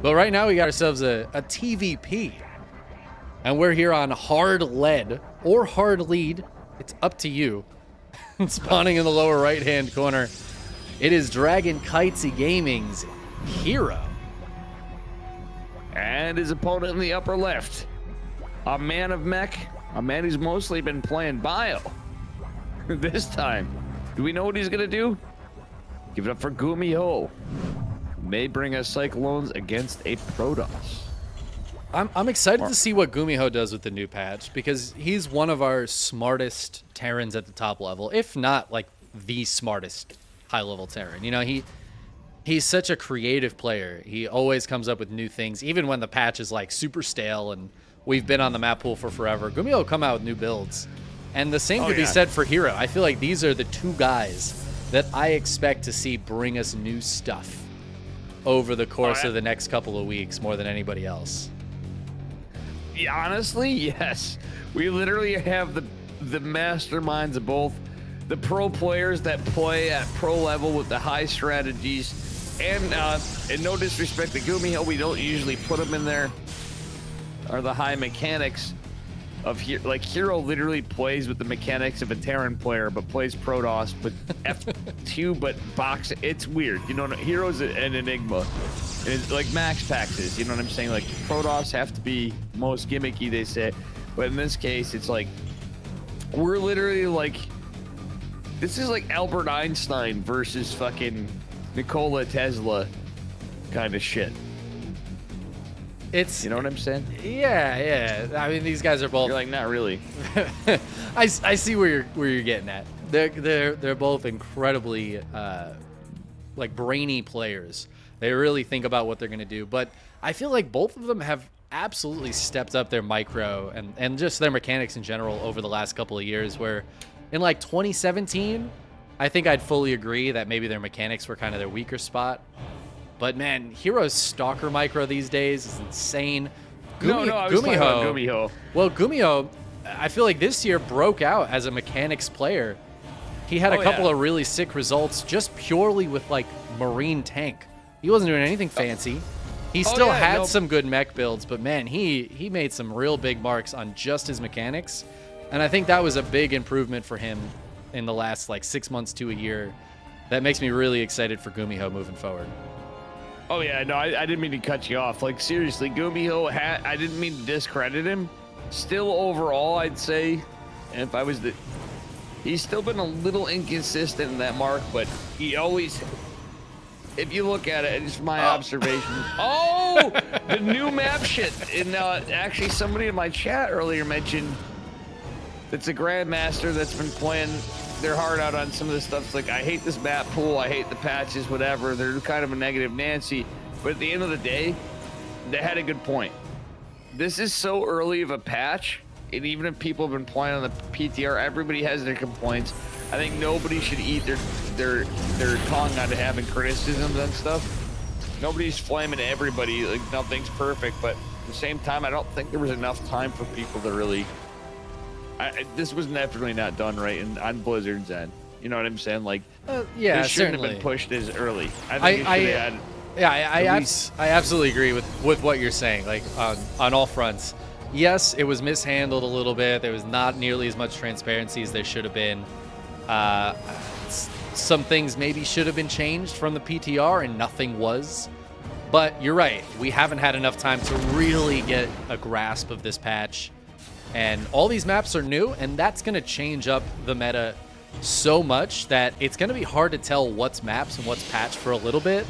But right now we got ourselves a TVP. And we're here on hard lead or hard lead. It's up to you. Spawning in the lower right-hand corner, it is Dragon Kitesy Gaming's Hero. And his opponent in the upper left, a man of mech, a man who's mostly been playing bio. This time, do we know what he's gonna do? Give it up for Gumiho. May bring us Cyclones against a Protoss. I'm excited to see what Gumiho does with the new patch, because he's one of our smartest Terrans at the top level, if not like the smartest high-level Terran. You know, he's such a creative player. He always comes up with new things, even when the patch is like super stale and we've been on the map pool for forever. Gumiho will come out with new builds. And the same could be said for Hero. I feel like these are the two guys that I expect to see bring us new stuff over the course of the next couple of weeks more than anybody else. Yeah, honestly, yes. We literally have the masterminds of both the pro players that play at pro level with the high strategies, and no disrespect to Gumiho, we don't usually put him in there, or the high mechanics of like Hero literally plays with the mechanics of a Terran player, but plays Protoss with F2, but box. It's weird, you know. Hero's an enigma. It's like Max Packs is, you know what I'm saying? Like Protoss have to be most gimmicky, they say, but in this case, it's like we're literally like, this is like Albert Einstein versus fucking Nikola Tesla kind of shit. It's, you know what I'm saying? Yeah. I mean, these guys are both. You're like, not really. I see where you're getting at. They're both incredibly like brainy players. They really think about what they're gonna do. But I feel like both of them have absolutely stepped up their micro and just their mechanics in general over the last couple of years. Where in like 2017, I think I'd fully agree that maybe their mechanics were kind of their weaker spot. But man, Hero's Stalker micro these days is insane. I was talking about Gumiho. Well, Gumiho, I feel like this year broke out as a mechanics player. He had a couple of really sick results just purely with like Marine tank. He wasn't doing anything fancy. He still had some good mech builds, but man, he made some real big marks on just his mechanics. And I think that was a big improvement for him in the last like 6 months to a year. That makes me really excited for Gumiho moving forward. Oh yeah, no, I didn't mean to cut you off. Like seriously, Gumiho, I didn't mean to discredit him. Still overall, I'd say, if I was he's still been a little inconsistent in that mark, but he always, if you look at it, it's my observation. Oh, the new map shit. And actually, somebody in my chat earlier mentioned it's a grandmaster that's been playing their heart out on some of this stuff. It's like, I hate this map pool, I hate the patches, whatever. They're kind of a negative Nancy, but at the end of the day, they had a good point. This is so early of a patch, and even if people have been playing on the PTR, everybody has their complaints. I think nobody should eat their tongue out of having criticisms and stuff. Nobody's flaming everybody, like nothing's perfect, but at the same time, I don't think there was enough time for people to really. This was definitely not done right on Blizzard's end. You know what I'm saying? Like, this shouldn't have been pushed as early. I think it should have had. Yeah, I absolutely agree with what you're saying. Like on all fronts, yes, it was mishandled a little bit. There was not nearly as much transparency as there should have been. Some things maybe should have been changed from the PTR, and nothing was. But you're right. We haven't had enough time to really get a grasp of this patch. And all these maps are new, and that's going to change up the meta so much that it's going to be hard to tell what's maps and what's patch for a little bit.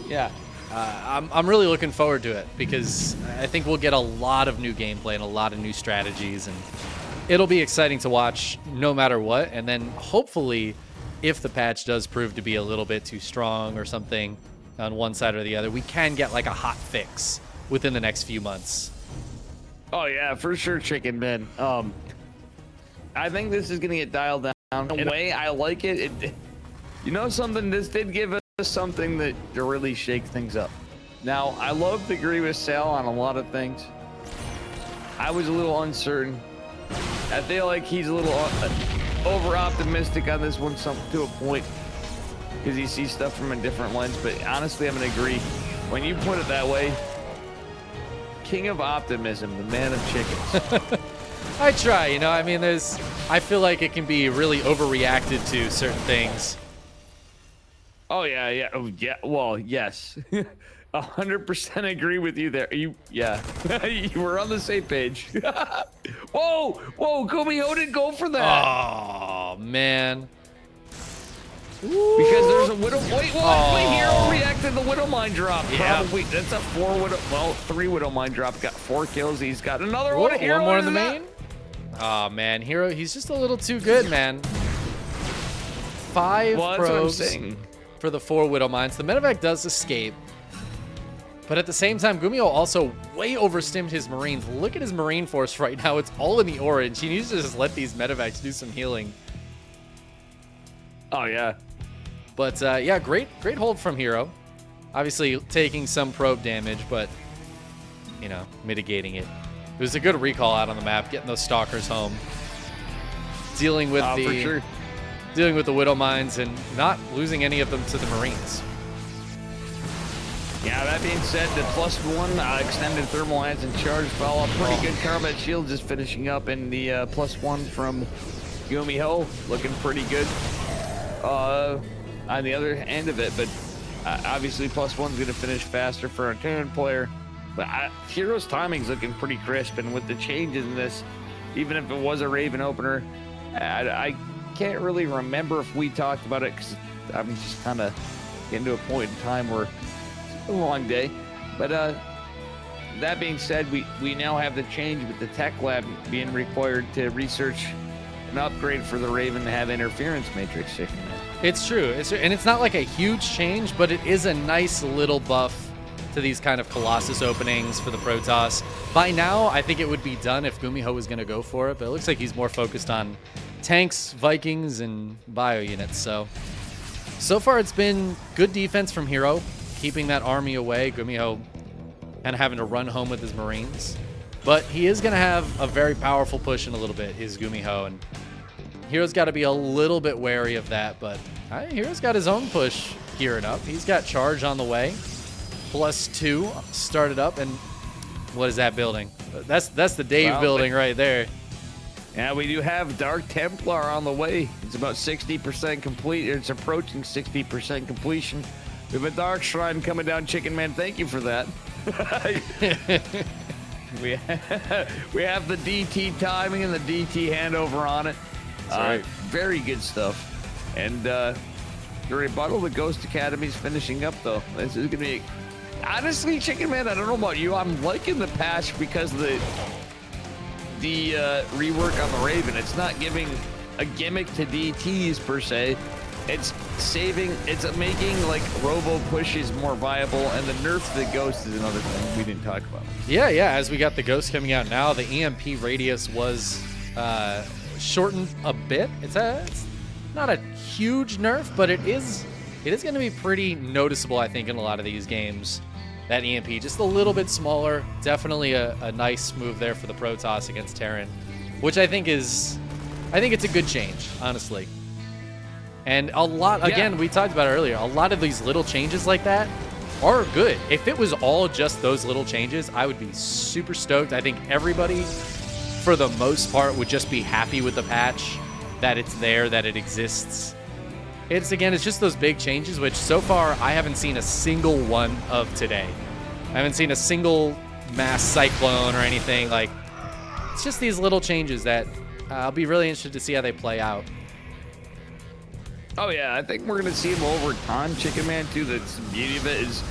Yeah, I'm really looking forward to it, because I think we'll get a lot of new gameplay and a lot of new strategies, and it'll be exciting to watch no matter what. And then hopefully, if the patch does prove to be a little bit too strong or something on one side or the other, we can get like a hot fix within the next few months. Oh yeah, for sure, Chickenman. I think this is gonna get dialed down. In a way, I like it. You know something? This did give us something that to really shake things up. Now, I love to agree with Sal on a lot of things. I was a little uncertain. I feel like he's a little over optimistic on this one, to a point, because he sees stuff from a different lens. But honestly, I'm gonna agree. When you put it that way, king of optimism, the man of chickens. I try, you know, I mean, I feel like it can be really overreacted to certain things. Oh, yeah. Oh, yeah. Well, yes. 100% agree with you there. Yeah. You were on the same page. Whoa, Gumiho didn't go for that. Oh, man. Because there's a Widow. Wait, what? Oh. Wait, Hero reacted to the Widow Mine drop. Yeah. Probably. That's a 3 Widow Mine drop. Got 4 kills. He's got another Whoa, one. Hero one more in the that. main? Oh, man. Hero, he's just a little too good, man. 5 Well, that's what I'm probes saying. for the 4 Widow Mines. The medevac does escape. But at the same time, Gumiho also way overstimmed his Marines. Look at his Marine force right now. It's all in the orange. He needs to just let these medevacs do some healing. Oh, yeah. But, yeah, great hold from Hero. Obviously taking some probe damage, but, you know, mitigating it. It was a good recall out on the map, getting those Stalkers home. Dealing with For sure. dealing with the Widow Mines and not losing any of them to the Marines. Yeah, that being said, the +1 extended thermal hands and charge follow up. Pretty good combat shield just finishing up, and the +1 from Gumiho looking pretty good on the other end of it. But obviously, +1's going to finish faster for a Terran player. But Hero's timing's looking pretty crisp, and with the changes in this, even if it was a Raven opener, I can't really remember if we talked about it because I'm just kind of getting to a point in time where a long day. But that being said, we now have the change with the tech lab being required to research an upgrade for the Raven to have interference matrix. It's true. And it's not like a huge change, but it is a nice little buff to these kind of Colossus openings for the Protoss. By now, I think it would be done if Gumiho was going to go for it, but it looks like he's more focused on tanks, Vikings, and bio units. So far it's been good defense from Hero, keeping that army away. Gumiho kind of having to run home with his Marines. But he is going to have a very powerful push in a little bit, is Gumiho, and Hero's got to be a little bit wary of that, but Hero's got his own push gearing up. He's got charge on the way. +2 started up, and what is that building? That's the Dave building right there. Yeah, we do have Dark Templar on the way. It's about 60% complete. It's approaching 60% completion. We have a Dark Shrine coming down, Chickenman. Thank you for that. we have the DT timing and the DT handover on it. Right. Very good stuff. And the rebuttal, the Ghost Academy's finishing up, though. This is going to be... Honestly, Chickenman, I don't know about you. I'm liking the patch because the rework on the Raven. It's not giving a gimmick to DTs per se. It's making like robo pushes more viable, and the nerf to the Ghost is another thing we didn't talk about. Yeah. As we got the Ghost coming out now, the EMP radius was shortened a bit. It's not a huge nerf, but it is going to be pretty noticeable, I think, in a lot of these games. That EMP, just a little bit smaller. Definitely a nice move there for the Protoss against Terran, which I think it's a good change, honestly. And a lot, again, we talked about it earlier, a lot of these little changes like that are good. If it was all just those little changes, I would be super stoked. I think everybody, for the most part, would just be happy with the patch, that it's there, that it exists. It's just those big changes, which so far I haven't seen a single one of today. I haven't seen a single mass cyclone or anything. Like, it's just these little changes that I'll be really interested to see how they play out. Oh, yeah, I think we're going to see them over time, Chickenman, too. That's the beauty of it is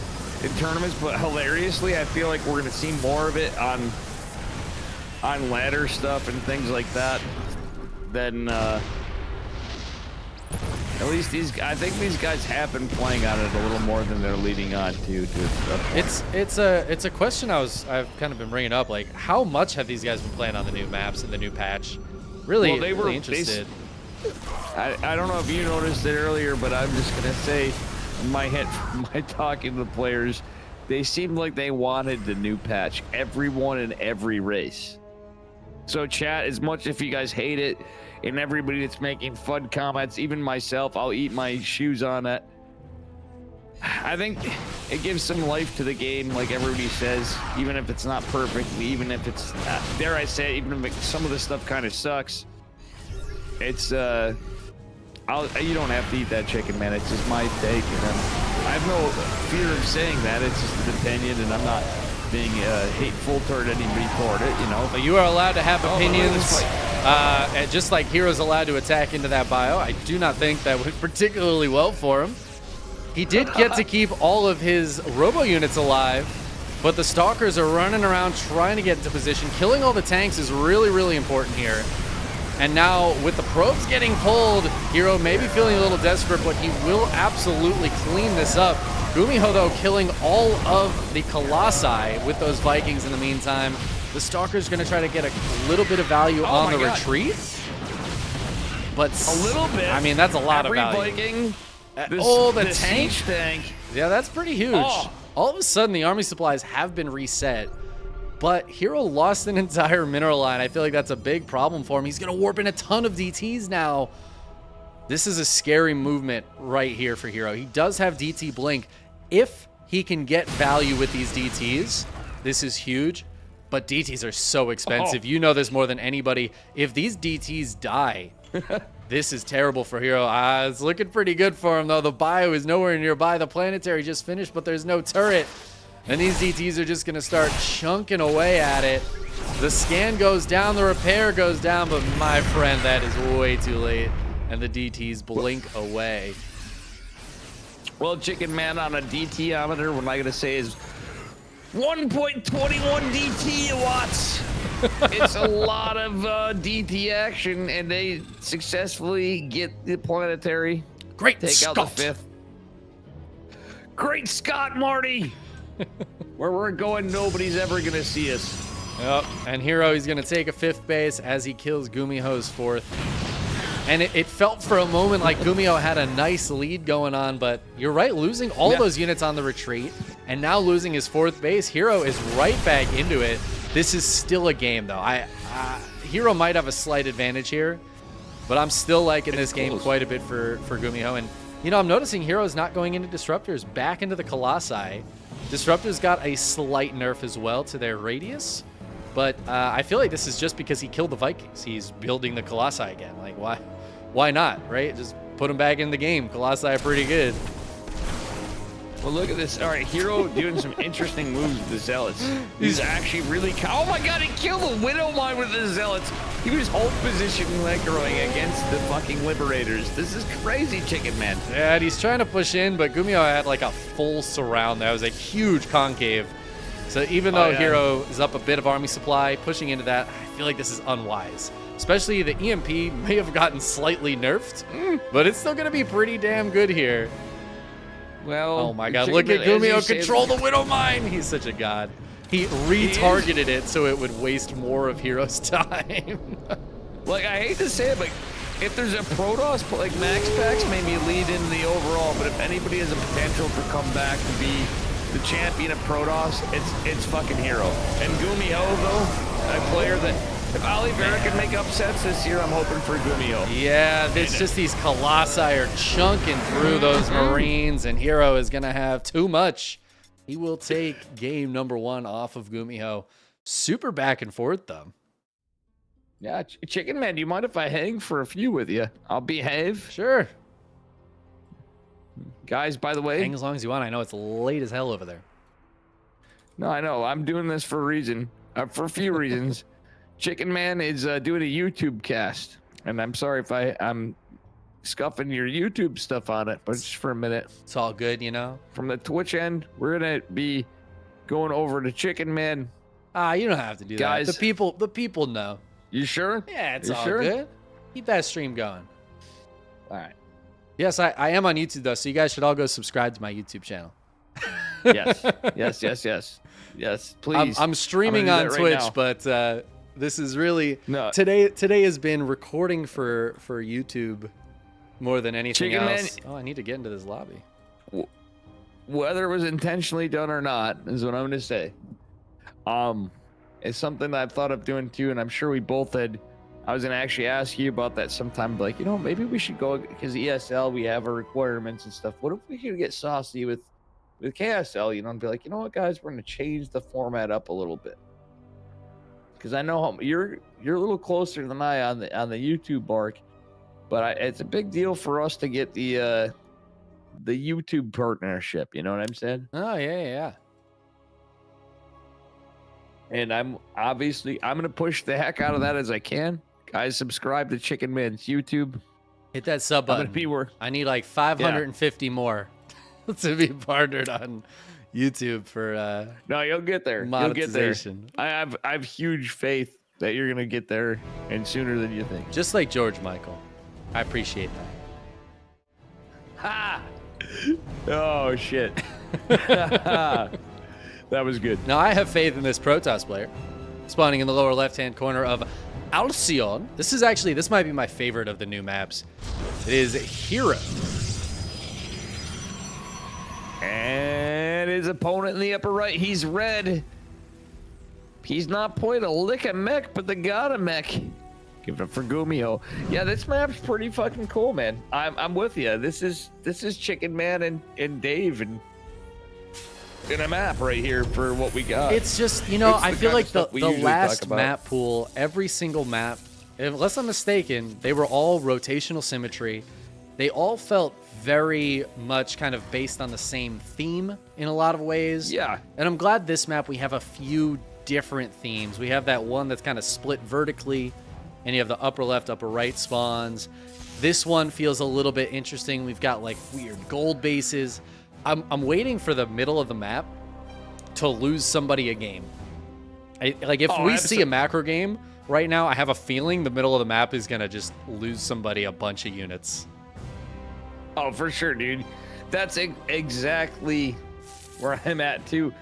in tournaments, but hilariously, I feel like we're going to see more of it on ladder stuff and things like that than... At least I think these guys have been playing on it a little more than they're leading on to It's a question I've kind of been bringing up. Like, how much have these guys been playing on the new maps and the new patch? Really, really interested. I don't know if you noticed it earlier, but I'm just gonna say, in my talking to the players, they seemed like they wanted the new patch. Everyone in every race. So chat, as much if you guys hate it, and everybody that's making fun comments, even myself, I'll eat my shoes on it. I think it gives some life to the game, like everybody says, even if it's not perfect, even if it's, dare I say, even if some of the stuff kind of sucks. It's, you don't have to eat that chicken, man. It's just my take, and I have no fear of saying that. It's just an opinion, and I'm not being hateful toward anybody toward it, you know. But you are allowed to have opinions, and just like Hero's allowed to attack into that bio. I do not think that went particularly well for him. He did get to keep all of his robo units alive, but the Stalkers are running around trying to get into position. Killing all the tanks is really, really important here. And now with the probes getting pulled, Hero may be feeling a little desperate, but he will absolutely clean this up. Gumiho, though, killing all of the Colossi with those Vikings in the meantime. The Stalker's going to try to get a little bit of value on the retreat. But a little bit. I mean, that's a lot of value. Viking, the tank. Yeah, that's pretty huge. Oh. All of a sudden, the army supplies have been reset. But Hero lost an entire mineral line. I feel like that's a big problem for him. He's going to warp in a ton of DTs now. This is a scary movement right here for Hero. He does have DT Blink. If he can get value with these DTs, this is huge. But DTs are so expensive. You know this more than anybody. If these DTs die, this is terrible for Hero. It's looking pretty good for him, though. The bio is nowhere nearby. The planetary just finished, but there's no turret. And these DTs are just going to start chunking away at it. The scan goes down, the repair goes down, but my friend, that is way too late. And the DTs blink away. Well, Chickenman on a DT-ometer, what am I going to say is 1.21 DT watts. It's a lot of DT action, and they successfully get the planetary. Great Take Scott. out the 5th. Great Scott, Marty. Where we're going, nobody's ever going to see us. Yep, and Hero, he's going to take a 5th base as he kills Gumiho's 4th. And it felt for a moment like Gumiho had a nice lead going on, but you're right, losing all those units on the retreat, and now losing his 4th base, Hero is right back into it. This is still a game, though. Hero might have a slight advantage here, but I'm still liking this game quite a bit for Gumiho. And, you know, I'm noticing Hero's not going into Disruptors, back into the Colossi. Disruptors got a slight nerf as well to their radius, but I feel like this is just because he killed the Vikings. He's building the Colossi again. Like, why not, right? Just put them back in the game. Colossi are pretty good. Well, look at this. All right, Hero doing some interesting moves with the Zealots. He's actually really... Oh, my God, he killed the Widow Mine with the Zealots. He was hold position Legroing against the fucking Liberators. This is crazy, Chickenman. Yeah, and he's trying to push in, but Gumiho had like a full surround. That was a huge concave. So even though Hero is up a bit of army supply, pushing into that, I feel like this is unwise. Especially the EMP may have gotten slightly nerfed, but it's still going to be pretty damn good here. Well, oh my God, look at Gumiho control the Widow Mine. He's such a god. He retargeted it so it would waste more of Hero's time. Like, I hate to say it, but if there's a Protoss, like Max Packs maybe lead in the overall, but if anybody has a potential to come back to be the champion of Protoss, it's fucking Hero. And Gumiho, though, a player that, if Oliveira can make upsets this year, I'm hoping for Gumiho. Yeah, it's just these Colossi are chunking through those Marines, and Hero is going to have too much. He will take game number 1 off of Gumiho. Super back and forth, though. Yeah, Chickenman, do you mind if I hang for a few with you? I'll behave. Sure. Guys, by the way... Hang as long as you want. I know it's late as hell over there. No, I know. I'm doing this for a reason. For a few reasons. Chickenman is doing a YouTube cast. And I'm sorry if I'm scuffing your YouTube stuff on it, but just for a minute. It's all good, you know? From the Twitch end, we're going to be going over to Chickenman. You don't have to do Guys, that. The people know. You sure? Yeah, it's all good. Keep that stream going. All right. Yes, I am on YouTube, though, so you guys should all go subscribe to my YouTube channel. Yes, please. I'm streaming on Twitch, but this is really... No. Today has been recording for YouTube more than anything Chickenman, else. Oh, I need to get into this lobby. Whether it was intentionally done or not is what I'm going to say. It's something that I've thought of doing too, and I'm sure we both had... I was going to actually ask you about that sometime, like, maybe we should go, because ESL, we have our requirements and stuff. What if we could get saucy with with KSL, you know, and be like, you know what, guys, we're gonna change the format up a little bit. Because I know you're a little closer than I on the YouTube mark, but it's a big deal for us to get the YouTube partnership. You know what I'm saying? Oh yeah. And I'm gonna push the heck out of that as I can. Guys, subscribe to Chickenman's YouTube. Hit that sub button. I need like 550 more to be partnered on YouTube for no, you'll get there. Monetization. You'll get there. I have huge faith that you're gonna get there, and sooner than you think. Just like George Michael. I appreciate that. Ha! Oh shit. That was good. Now I have faith in this Protoss player. Spawning in the lower left-hand corner of Alcyon. This might be my favorite of the new maps. It is Hero. And his opponent in the upper right, he's red. He's not played a lick of mech, but they got a mech. Give it for Gumiho. Yeah, this map's pretty fucking cool, man. I'm with you. This is Chickenman and Dave and in a map right here for what we got. It's just, you know, I feel like the last map pool, every single map, unless I'm mistaken, they were all rotational symmetry. They all felt very much kind of based on the same theme in a lot of ways. Yeah. And I'm glad this map we have a few different themes. We have that one that's kind of split vertically, and you have the upper left, upper right spawns. This one feels a little bit interesting. We've got like weird gold bases. I'm waiting for the middle of the map to lose somebody a game. If we see a macro game right now, I have a feeling the middle of the map is going to just lose somebody a bunch of units. Oh, for sure, dude. That's exactly where I'm at, too.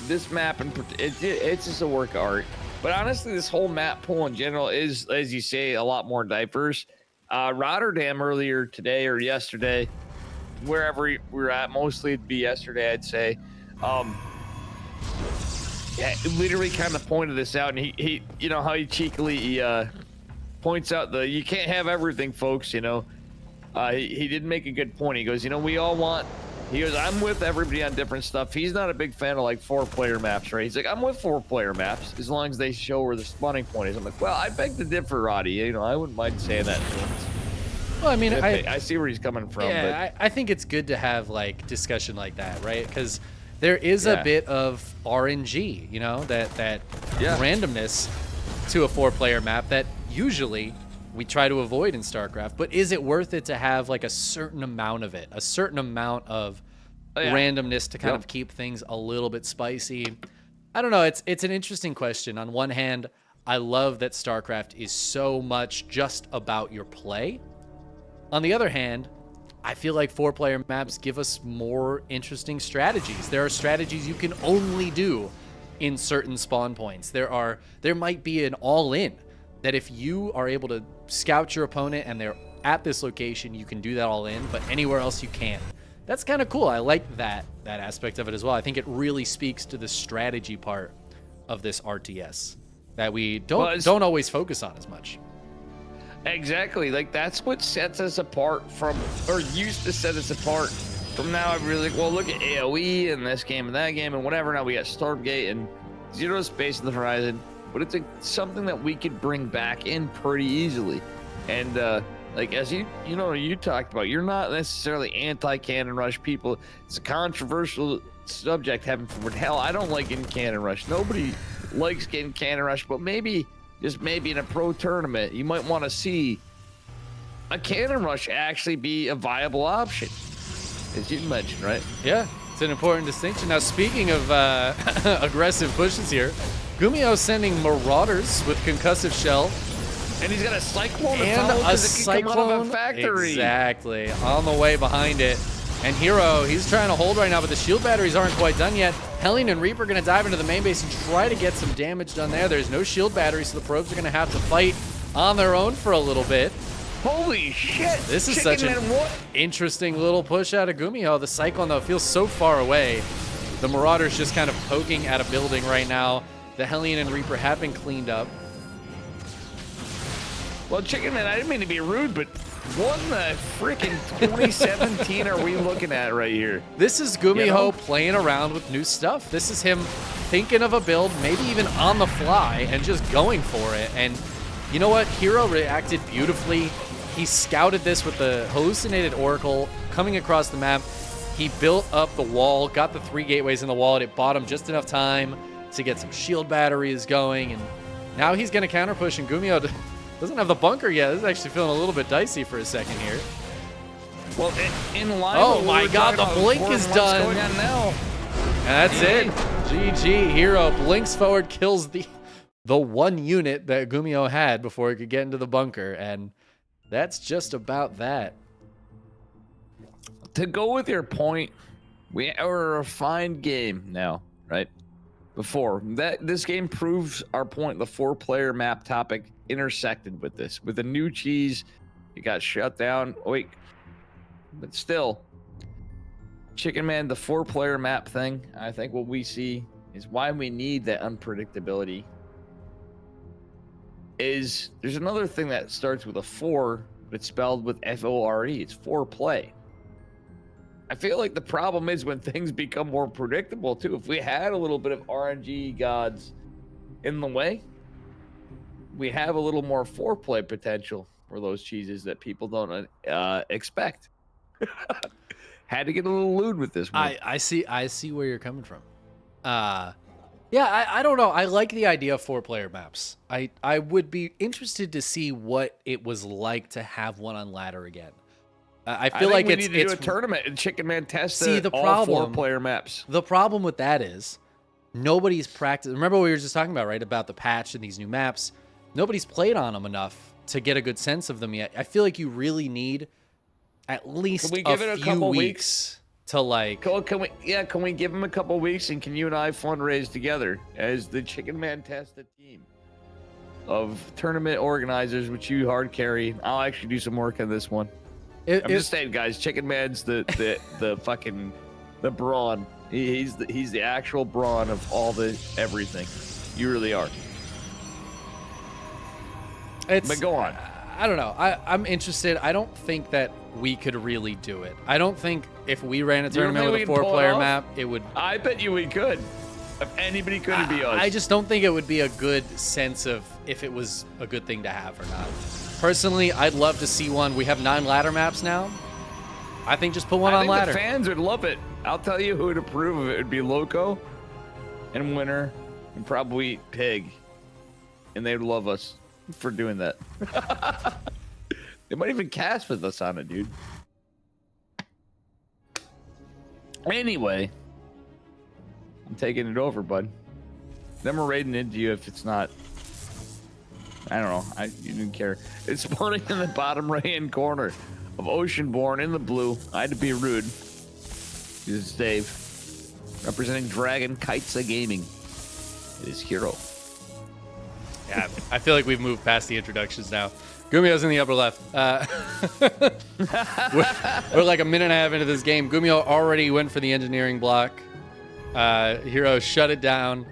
This map, it's just a work of art. But honestly, this whole map pool in general is, as you say, a lot more diverse. Rotterdam earlier today or yesterday, wherever we were at, mostly it'd be yesterday, I'd say. Yeah, literally kind of pointed this out, and he you know how he cheekily points out you can't have everything, folks. You know, he did make a good point. He goes, you know, we all want. He goes, I'm with everybody on different stuff. He's not a big fan of like 4-player maps, right? He's like, I'm with 4-player maps as long as they show where the spawning point is. I'm like, well, I beg to differ, Roddy. You know, I wouldn't mind saying that to him. Well, I mean, I see where he's coming from. Yeah, but I think it's good to have like discussion like that, right? Because there is a bit of RNG, you know, that randomness to a 4-player map that usually we try to avoid in StarCraft. But is it worth it to have like a certain amount of it, a certain amount of randomness to kind of keep things a little bit spicy? I don't know. It's an interesting question. On one hand, I love that StarCraft is so much just about your play. On the other hand, I feel like 4-player maps give us more interesting strategies. There are strategies you can only do in certain spawn points. There might be an all-in that if you are able to scout your opponent and they're at this location, you can do that all in, but anywhere else you can't. That's kind of cool. I like that aspect of it as well. I think it really speaks to the strategy part of this RTS that we don't always focus on as much. Exactly. Like, that's what sets us apart from, or used to set us apart from now. I'm really like, well, look at AoE and this game and that game and whatever. Now we got Stormgate and Zero Space in the horizon, but it's something that we could bring back in pretty easily. And like, as you talked about, you're not necessarily anti-cannon rush people. It's a controversial subject, heaven forbid. Hell, I don't like getting cannon rush. Nobody likes getting cannon rush, but maybe, just maybe in a pro tournament, you might want to see a cannon rush actually be a viable option, as you mentioned, right? Yeah, it's an important distinction. Now, speaking of aggressive pushes here, Gumiho sending Marauders with concussive shell. And he's got a Cyclone and a Cyclone factory. Exactly, on the way behind it. And Hero, he's trying to hold right now, but the shield batteries aren't quite done yet. Hellion and Reaper are going to dive into the main base and try to get some damage done there. There's no shield batteries, so the probes are going to have to fight on their own for a little bit. Holy shit! This is such an interesting little push out of Gumiho. The Cyclone, though, feels so far away. The Marauder's just kind of poking at a building right now. The Hellion and Reaper have been cleaned up. Well, Chickenman, I didn't mean to be rude, but What in the freaking 2017 are we looking at right here? This is Gumiho playing around with new stuff. This is him thinking of a build, maybe even on the fly, and just going for it. And you know what? Hero reacted beautifully. He scouted this with the hallucinated Oracle coming across the map. He built up the wall, got the 3 gateways in the wall, and it bought him just enough time to get some shield batteries going. And now he's going to counter push, and Gumiho doesn't have the bunker yet. This is actually feeling a little bit dicey for a second here. Well, in line. Oh my God, the blink is done. Going on now. And that's it. GG. Hero blinks forward, kills the 1 unit that Gumiho had before he could get into the bunker, and that's just about that. To go with your point, we are a refined game now, right? Before that, this game proves our point. The 4-player map topic intersected with this. With the new cheese, it got shut down. Wait, but still, Chickenman, the 4-player map thing, I think what we see is why we need that unpredictability. Is there's another thing that starts with a 4, but it's spelled with F-O-R-E. It's foreplay. I feel like the problem is when things become more predictable too. If we had a little bit of RNG gods in the way, we have a little more foreplay potential for those cheeses that people don't expect. Had to get a little lewd with this one. I see where you're coming from. Yeah, I don't know. I like the idea of 4-player maps. I would be interested to see what it was like to have one on ladder again. I feel like we need to do a tournament and Chickenman test all 4-player maps. The problem with that is nobody's practiced. Remember what we were just talking about, right? About the patch and these new maps. Nobody's played on them enough to get a good sense of them yet. I feel like you really need at least a few weeks to like. Can we give him a couple weeks, and can you and I fundraise together as the Chickenman Testa team of tournament organizers, which you hard carry? I'll actually do some work on this one. I'm just saying, guys. Chickenman's the fucking the brawn. He's the actual brawn of all the everything. You really are. But go on. I don't know. I'm interested. I don't think that we could really do it. I don't think if we ran a tournament with a 4-player map, it would. I bet you we could. If anybody could, it'd be us. I just don't think it would be a good sense of if it was a good thing to have or not. Personally, I'd love to see one. We have 9 ladder maps now. I think just put one on ladder. The fans would love it. I'll tell you who would approve of it. It'd be Loco and Winner and probably Pig. And they'd love us for doing that. They might even cast with us on it, dude. Anyway, I'm taking it over, bud. Then we're raiding into you if it's not. I don't know. You didn't care. It's spawning in the bottom right-hand corner of Oceanborn in the blue. I had to be rude. This is Dave, representing Dragon Kitesa Gaming. It is Hero. Yeah, I feel like we've moved past the introductions now. Gumiho's in the upper left. We're like a minute and a half into this game. Gumiho already went for the engineering block. Hero shut it down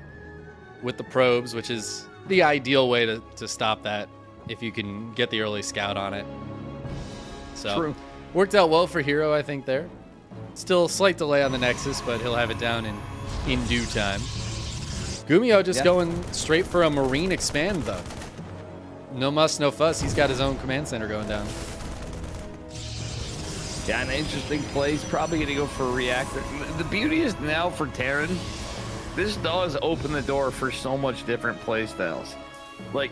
with the probes, which is the ideal way to stop that if you can get the early scout on it. So True. Worked out well for Hero, I think, there. Still a slight delay on the Nexus, but he'll have it down in due time. Gumiho just going straight for a Marine expand, though. No muss, no fuss. He's got his own command center going down. Yeah, an interesting play. He's probably going to go for a reactor. The beauty is now for Terran, this does open the door for so much different play styles. Like,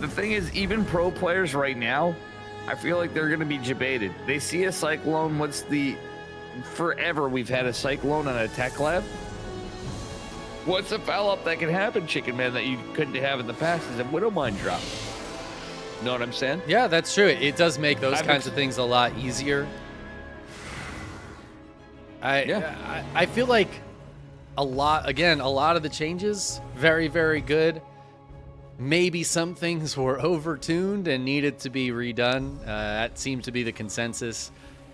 the thing is, even pro players right now, I feel like they're going to be debated. They see a Cyclone. Forever we've had a Cyclone on a tech lab. What's a foul up that can happen, Chickenman, that you couldn't have in the past is a Widowmine drop. Know what I'm saying? Yeah, that's true. It does make those kinds of things a lot easier. I feel like a lot of the changes, very, very good. Maybe some things were overtuned and needed to be redone. That seemed to be the consensus.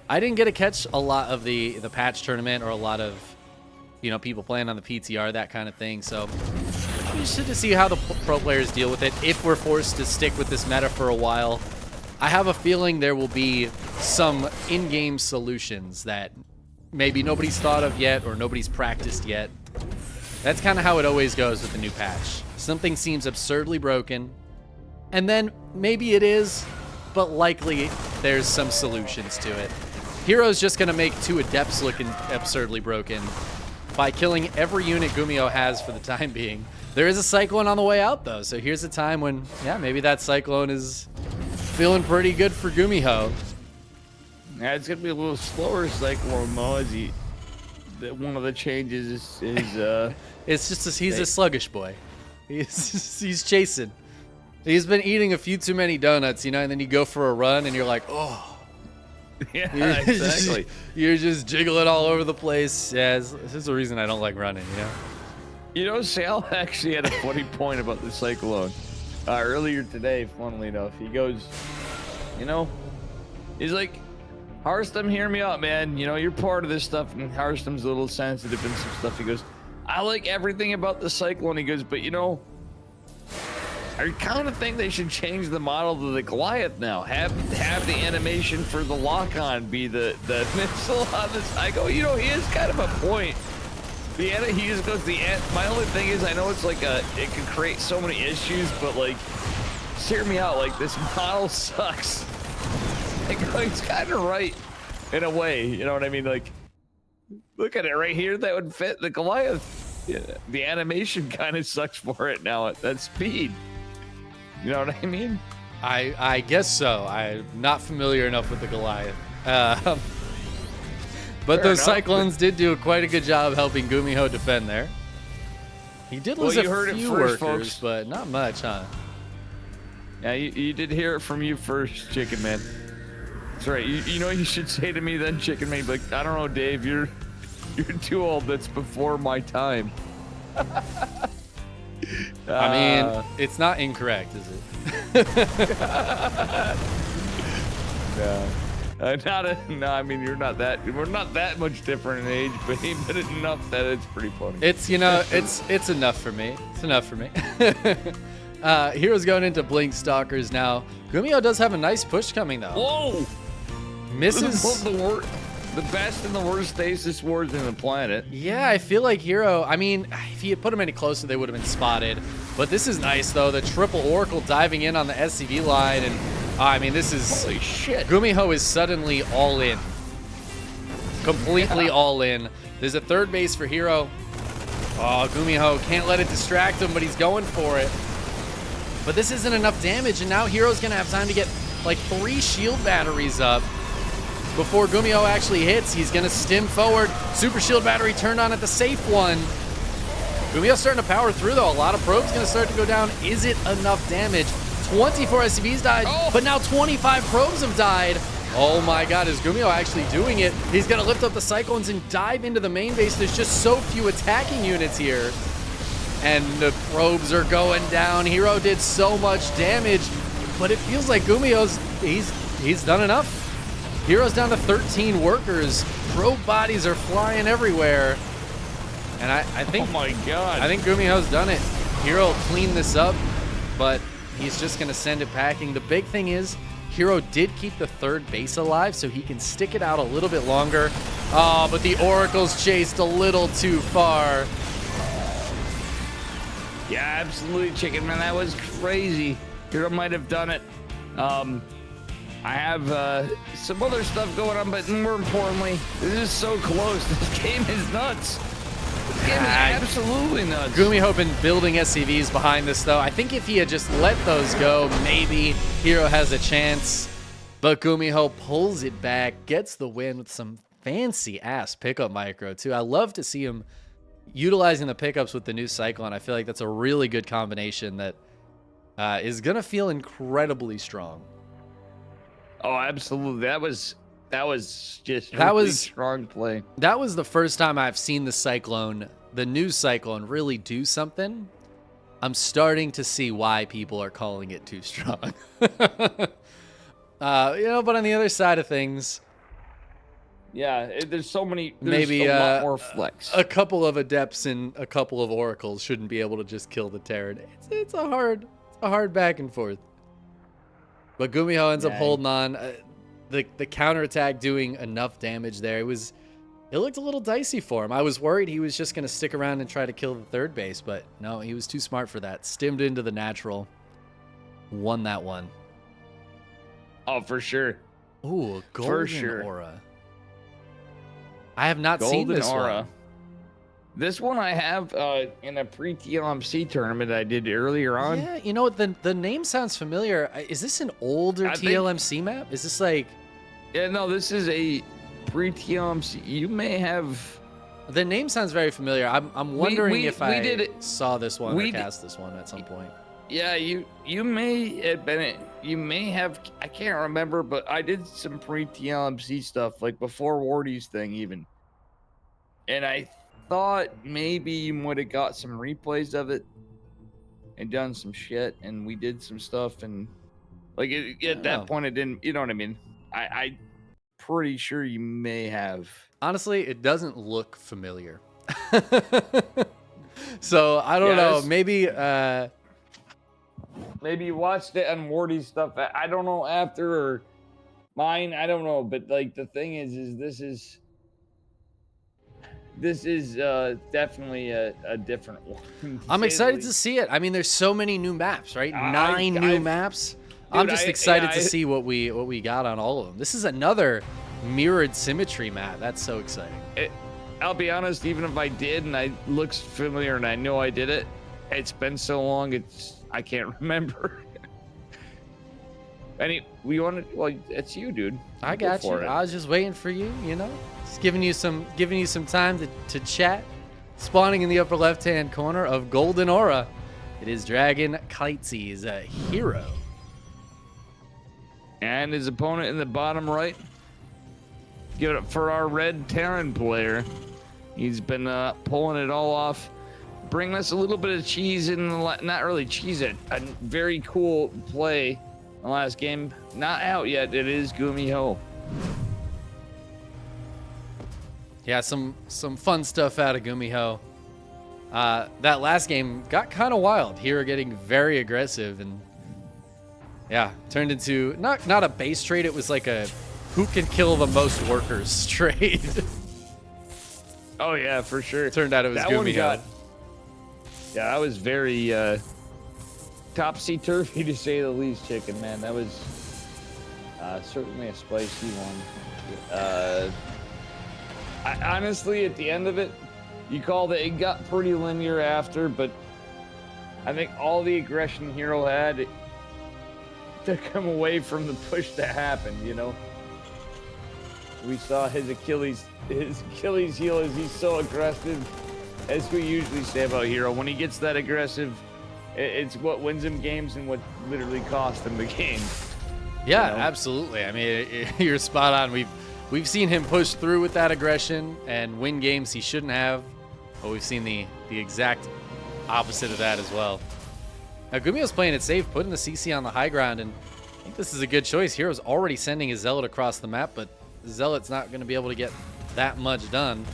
I didn't get to catch a lot of the patch tournament or a lot of people playing on the PTR, that kind of thing. So I'm interested to see how the pro players deal with it. If we're forced to stick with this meta for a while, I have a feeling there will be some in-game solutions that maybe nobody's thought of yet or nobody's practiced yet. That's kind of how it always goes with the new patch. Something seems absurdly broken, and then maybe it is, but likely there's some solutions to it. Hero's just going to make 2 Adepts looking absurdly broken by killing every unit Gumiho has for the time being. There is a Cyclone on the way out, though, so here's a time when, yeah, maybe that Cyclone is feeling pretty good for Gumiho. Yeah, it's going to be a little slower Cyclone, though, as one of the changes is it's just he's a sluggish boy. He's chasing. He's been eating a few too many donuts, you know, and then you go for a run and you're like, oh. Yeah, exactly. You're just jiggling all over the place. Yeah, this is the reason I don't like running, you know? You know, Sal actually had a funny point about the Cyclone earlier today, funnily enough. He goes, you know, he's like, Harstem, hear me out, man. You know, you're part of this stuff, and Harstem's a little sensitive and some stuff. He goes, I like everything about the Cyclone. He goes, but you know, I kind of think they should change the model to the Goliath now. Have the animation for the lock-on be the missile on this. I go, you know, he is kind of a point. He just goes, my only thing is, I know it's like it could create so many issues, but like, just hear me out. Like, this model sucks. I go, he's kind of right in a way. You know what I mean? Like, look at it right here. That would fit the Goliath. Yeah, the animation kind of sucks for it now at that speed. You know what I mean? I guess so. I'm not familiar enough with the Goliath. But those Cyclones did do quite a good job helping Gumiho defend there. He did lose a few workers, folks, but not much, huh? Yeah, you did hear it from you first, Chickenman. That's right. You know what you should say to me then, Chickenman? Like, I don't know, Dave. You're too old. That's before my time. I mean, it's not incorrect, is it? No, I mean, we're not that much different in age, but enough that it's pretty funny. It's, you know, it's enough for me. It's enough for me. Hero's going into Blink Stalkers now. Gumiho does have a nice push coming, though. Whoa! Misses the best and the worst stasis wards in the planet. Yeah, I feel like Hero, I mean, if he had put him any closer, they would have been spotted. But this is nice, though. The triple Oracle diving in on the SCV line. And, I mean, this is... Holy shit. Gumiho is suddenly all in. Completely all in. There's a third base for Hero. Oh, Gumiho can't let it distract him, but he's going for it. But this isn't enough damage, and now Hero's going to have time to get, like, 3 shield batteries up. Before Gumiho actually hits, he's going to stim forward. Super shield battery turned on at the safe one. Gumiho's starting to power through, though. A lot of probes going to start to go down. Is it enough damage? 24 SCVs died, but now 25 probes have died. Oh my god, is Gumiho actually doing it? He's going to lift up the Cyclones and dive into the main base. There's just so few attacking units here. And the probes are going down. Hero did so much damage, but it feels like Gumiho's, he's done enough. Hero's down to 13 workers. Probe bodies are flying everywhere. And I think, oh my god, I think Gumiho's done it. Hero cleaned this up, but he's just going to send it packing. The big thing is, Hero did keep the third base alive, so he can stick it out a little bit longer. Oh, but the Oracle's chased a little too far. Yeah, absolutely, Chickenman. That was crazy. Hero might have done it. I have some other stuff going on, but more importantly, this is so close. This game is nuts. This game is absolutely nuts. Gumiho been building SCVs behind this, though. I think if he had just let those go, maybe Hero has a chance. But Gumiho pulls it back, gets the win with some fancy-ass pickup micro, too. I love to see him utilizing the pickups with the new Cyclone. I feel like that's a really good combination that is going to feel incredibly strong. Oh, absolutely. That was just really strong play. That was the first time I've seen the Cyclone, the new Cyclone, really do something. I'm starting to see why people are calling it too strong. You know, but on the other side of things, yeah, there's so many. Maybe a lot more flex. A couple of Adepts and a couple of Oracles shouldn't be able to just kill the Terran. It's a hard back and forth. But Gumiho ends up Yeah. holding on. The counterattack doing enough damage there. It looked a little dicey for him. I was worried he was just going to stick around and try to kill the third base, but no, he was too smart for that. Stimmed into the natural. Won that one. Oh, for sure. Ooh, golden For sure. aura. I have not seen Golden this aura. one. This one I have in a pre-TLMC tournament I did earlier on. Yeah, you know what? The name sounds familiar. Is this an older TLMC map? Is this like... Yeah, no, this is a pre-TLMC. You may have... The name sounds very familiar. I'm wondering if I did it. saw this one or cast this one at some point. Yeah, you may have been... You may have... I can't remember, but I did some pre-TLMC stuff, like before Wardy's thing even. And I thought maybe you would have got some replays of it and done some shit, and we did some stuff, and like at that point it didn't, you know what I mean? I pretty sure you may have. Honestly, it doesn't look familiar. So I don't know. Maybe you watched it on Wardy's stuff. I don't know, after or mine. I don't know, but like the thing is this is definitely a different one. I'm excited to see it. I mean, there's so many new maps, right? 9 new maps. Dude, I'm just excited to see what we got on all of them. This is another mirrored symmetry map. That's so exciting. I'll be honest, even if I did and it looks familiar and I know I did it, it's been so long I can't remember. Well, it's you, dude. I got you. I was just waiting for you, you know? Just giving you some time to chat. Spawning in the upper left-hand corner of Golden Aura, it is Dragon Kitesy's hero. And his opponent in the bottom right. Give it up for our red Terran player. He's been pulling it all off. Bringing us a little bit of cheese in the not really cheese, a very cool play. The last game, not out yet. It is Gumiho. Yeah, some fun stuff out of Gumiho. That last game got kind of wild. Hero getting very aggressive and yeah, turned into not a base trade. It was like a who can kill the most workers trade. Oh yeah, for sure. Turned out it was Gumiho. Yeah, that was very topsy-turvy to say the least, Chickenman. That was certainly a spicy one. I honestly, at the end of it, you called it. It got pretty linear after, but I think all the aggression Hero had, it took him away from the push that happened, you know? We saw his Achilles heel as he's so aggressive, as we usually say about Hero. When he gets that aggressive, it's what wins him games and what literally cost him the game. Yeah, you know? Absolutely. I mean, you're spot on. We've seen him push through with that aggression and win games he shouldn't have, but we've seen the exact opposite of that as well. Now, Gumiho's playing it safe, putting the CC on the high ground, and I think this is a good choice. Hero's already sending his Zealot across the map, but Zealot's not going to be able to get that much done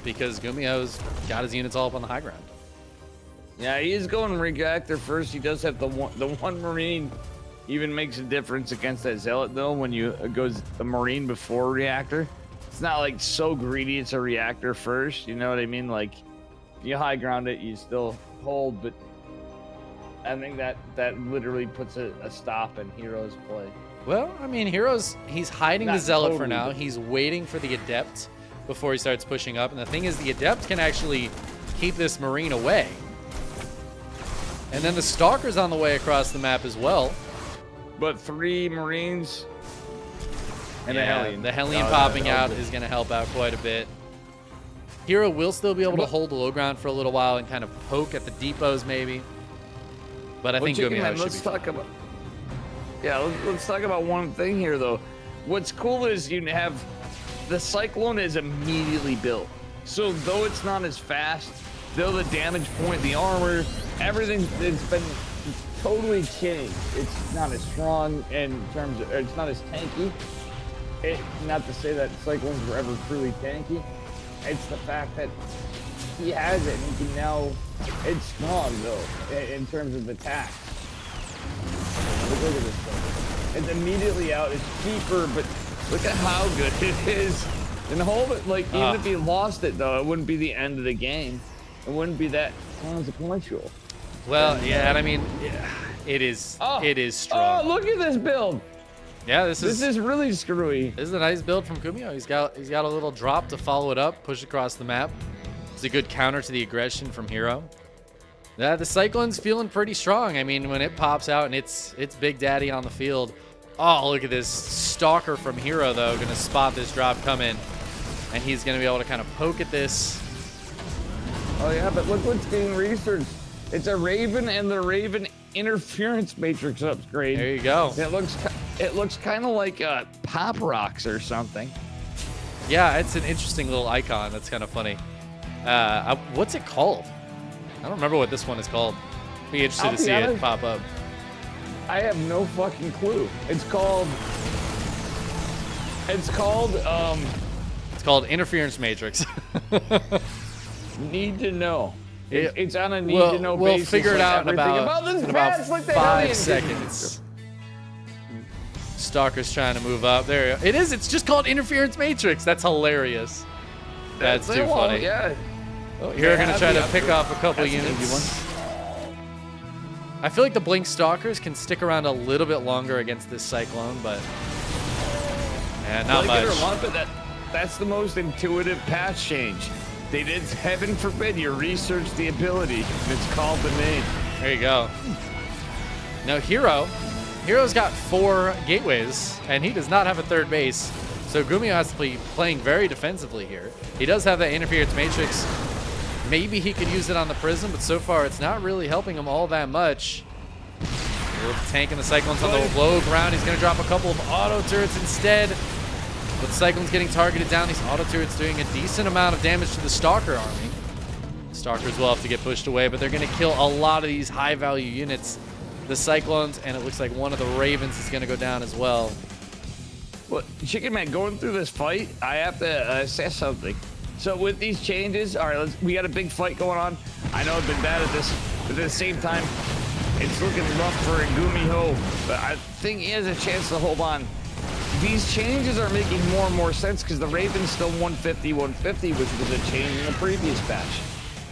because Gumiho's got his units all up on the high ground. Yeah, he is going reactor first. He does have the one Marine. Even makes a difference against that Zealot, though, when you goes the Marine before reactor. It's not like so greedy it's a reactor first, you know what I mean? Like, if you high ground it, you still hold, but I think that literally puts a stop in Hero's play. Well, I mean, he's hiding the Zealot for now. He's waiting for the Adept before he starts pushing up, and the thing is, the Adept can actually keep this Marine away. And then the Stalker's on the way across the map as well. But 3 Marines and a Hellion. The Hellion popping out is going to help out quite a bit. Hero will still be able to hold the low ground for a little while and kind of poke at the depots maybe. But I think Gumiho should be fine. Let's talk about one thing here, though. What's cool is you have the Cyclone is immediately built. So though it's not as fast, though the damage point, the armor, everything has been totally changed. It's not as strong in terms of, it's not as tanky. Not to say that Cyclones were ever truly tanky. It's the fact that he has it and he can now, it's strong though, in terms of attack. look at this stuff. It's immediately out. It's cheaper, but look at how good it is. And hold it, like, even if he lost it, though, it wouldn't be the end of the game. It wouldn't be that consequential. Well, yeah, and I mean, yeah, it is strong. Oh, look at this build. Yeah, this is really screwy. This is a nice build from Gumiho. He's got a little drop to follow it up, push across the map. It's a good counter to the aggression from Hero. Yeah, the Cyclone's feeling pretty strong. I mean, when it pops out and it's Big Daddy on the field. Oh, look at this Stalker from Hero, though, gonna spot this drop coming, and he's gonna be able to kind of poke at this. Oh yeah, but look what's being researched. It's a Raven and the Raven interference matrix upgrade. There you go. It looks kind of like Pop Rocks or something. Yeah, it's an interesting little icon. That's kind of funny. What's it called? I don't remember what this one is called. Be interested to see it pop up. I have no fucking clue. It's called Interference Matrix. Need to know. Yeah. It's on a need to know basis. We'll figure it out in about 5 seconds. Stalker's trying to move up. There you go. It is. It's just called Interference Matrix. That's hilarious. That's too funny. Yeah. Oh, you're going to try to pick off a couple units. I feel like the Blink Stalkers can stick around a little bit longer against this Cyclone, but not much. That's the most intuitive patch change. They did, heaven forbid, you research the ability, and it's called the name. There you go. Now Hero's got 4 gateways, and he does not have a third base, so Gumiho has to be playing very defensively here. He does have that Interference Matrix. Maybe he could use it on the Prism, but so far it's not really helping him all that much. With tanking the Cyclones on the low ground, he's going to drop a couple of auto turrets instead. With Cyclones getting targeted down, these auto turrets doing a decent amount of damage to the Stalker army. Stalkers will have to get pushed away, but they're going to kill a lot of these high-value units. The Cyclones, and it looks like one of the Ravens is going to go down as well. Well, Chickenman, going through this fight, I have to assess something. So with these changes, all right, we got a big fight going on. I know I've been bad at this, but at the same time, it's looking rough for Gumiho, but I think he has a chance to hold on. These changes are making more and more sense because the Raven's still 150, which was a change in the previous patch.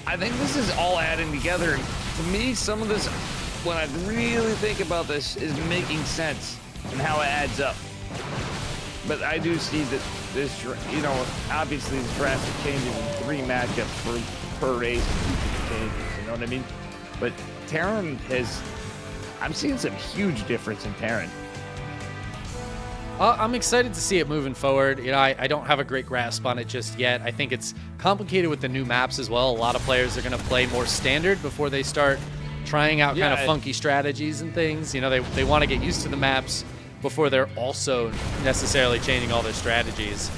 I think this is all adding together. To me, some of this, when I really think about this, is making sense and how it adds up. But I do see that this, you know, obviously the drastic changes in 3 matchups per race changes, you know what I mean? But Terran I'm seeing some huge difference in Terran. I'm excited to see it moving forward. You know, I don't have a great grasp on it just yet. I think it's complicated with the new maps as well. A lot of players are going to play more standard before they start trying out kind of funky strategies and things. You know, they want to get used to the maps before they're also necessarily changing all their strategies.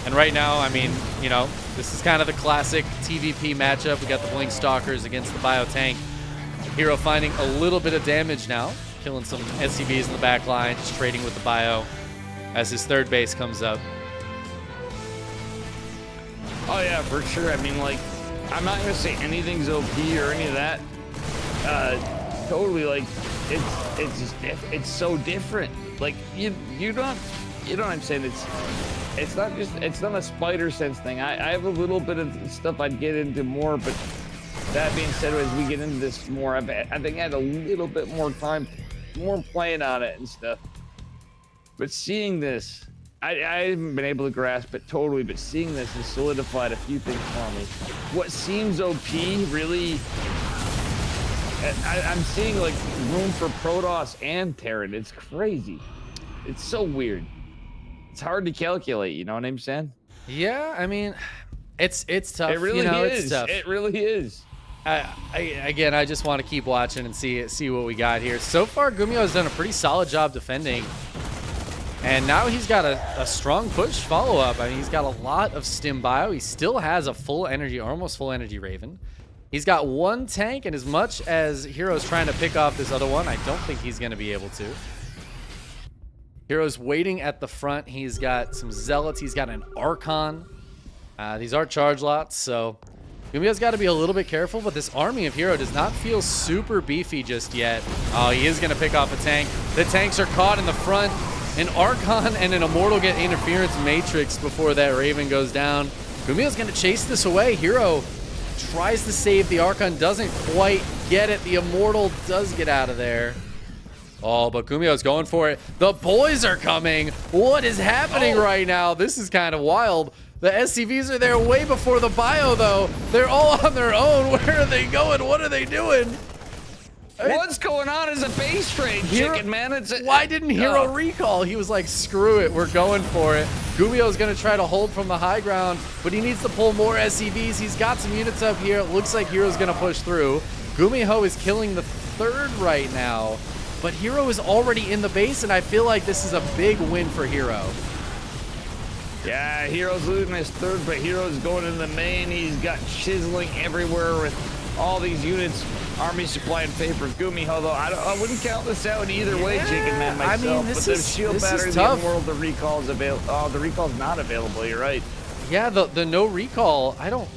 And right now, I mean, you know, this is kind of the classic TVP matchup. We got the Blink Stalkers against the Bio Tank. Hero finding a little bit of damage now, killing some SCVs in the back line, just trading with the Bio as his third base comes up. Oh yeah, for sure. I mean, like, I'm not gonna say anything's OP or any of that. Totally, like, it's so different. Like, you know what I'm saying? It's not a spider sense thing. I have a little bit of stuff I'd get into more, but that being said, as we get into this more, I think I had a little bit more time, more playing on it and stuff. But seeing this, I haven't been able to grasp it totally, but seeing this has solidified a few things for me. What seems OP really, I'm seeing like room for Protoss and Terran. It's crazy. It's so weird. It's hard to calculate, you know what I'm saying? Yeah, I mean, it's tough. It really is. It's tough. It really is. Again, I just want to keep watching and see what we got here. So far, Gumiho has done a pretty solid job defending. And now he's got a strong push follow-up. I mean, he's got a lot of stim bio. He still has a full energy, or almost full energy Raven. He's got 1 tank, and as much as Hero's trying to pick off this other one, I don't think he's going to be able to. Hero's waiting at the front. He's got some Zealots. He's got an Archon. These are charge lots, so Gumiho's got to be a little bit careful, but this army of Hero does not feel super beefy just yet. Oh, he is going to pick off a tank. The tanks are caught in the front. An Archon and an Immortal get interference matrix before that Raven goes down. Gumiho's going to chase this away. Hero tries to save the Archon, doesn't quite get it. The Immortal does get out of there. Oh, but Gumiho's going for it. The boys are coming. What is happening right now? This is kind of wild. The SCVs are there way before the bio, though. They're all on their own. Where are they going? What are they doing? What's going on is a base trade, Chickenman. Why didn't Hero recall? He was like, screw it. We're going for it. Gumiho's going to try to hold from the high ground, but he needs to pull more SCVs. He's got some units up here. It looks like Hero's going to push through. Gumiho is killing the third right now, but Hero is already in the base, and I feel like this is a big win for Hero. Yeah, Hero's losing his third, but Hero's going in the main. He's got chiseling everywhere with all these units. Army supply in favor of Gumiho, though. I wouldn't count this out in either way, Chickenman, myself. I mean, but the shield battery in the world, the recall's available. Oh, the recall's not available. You're right. Yeah, the no recall. I don't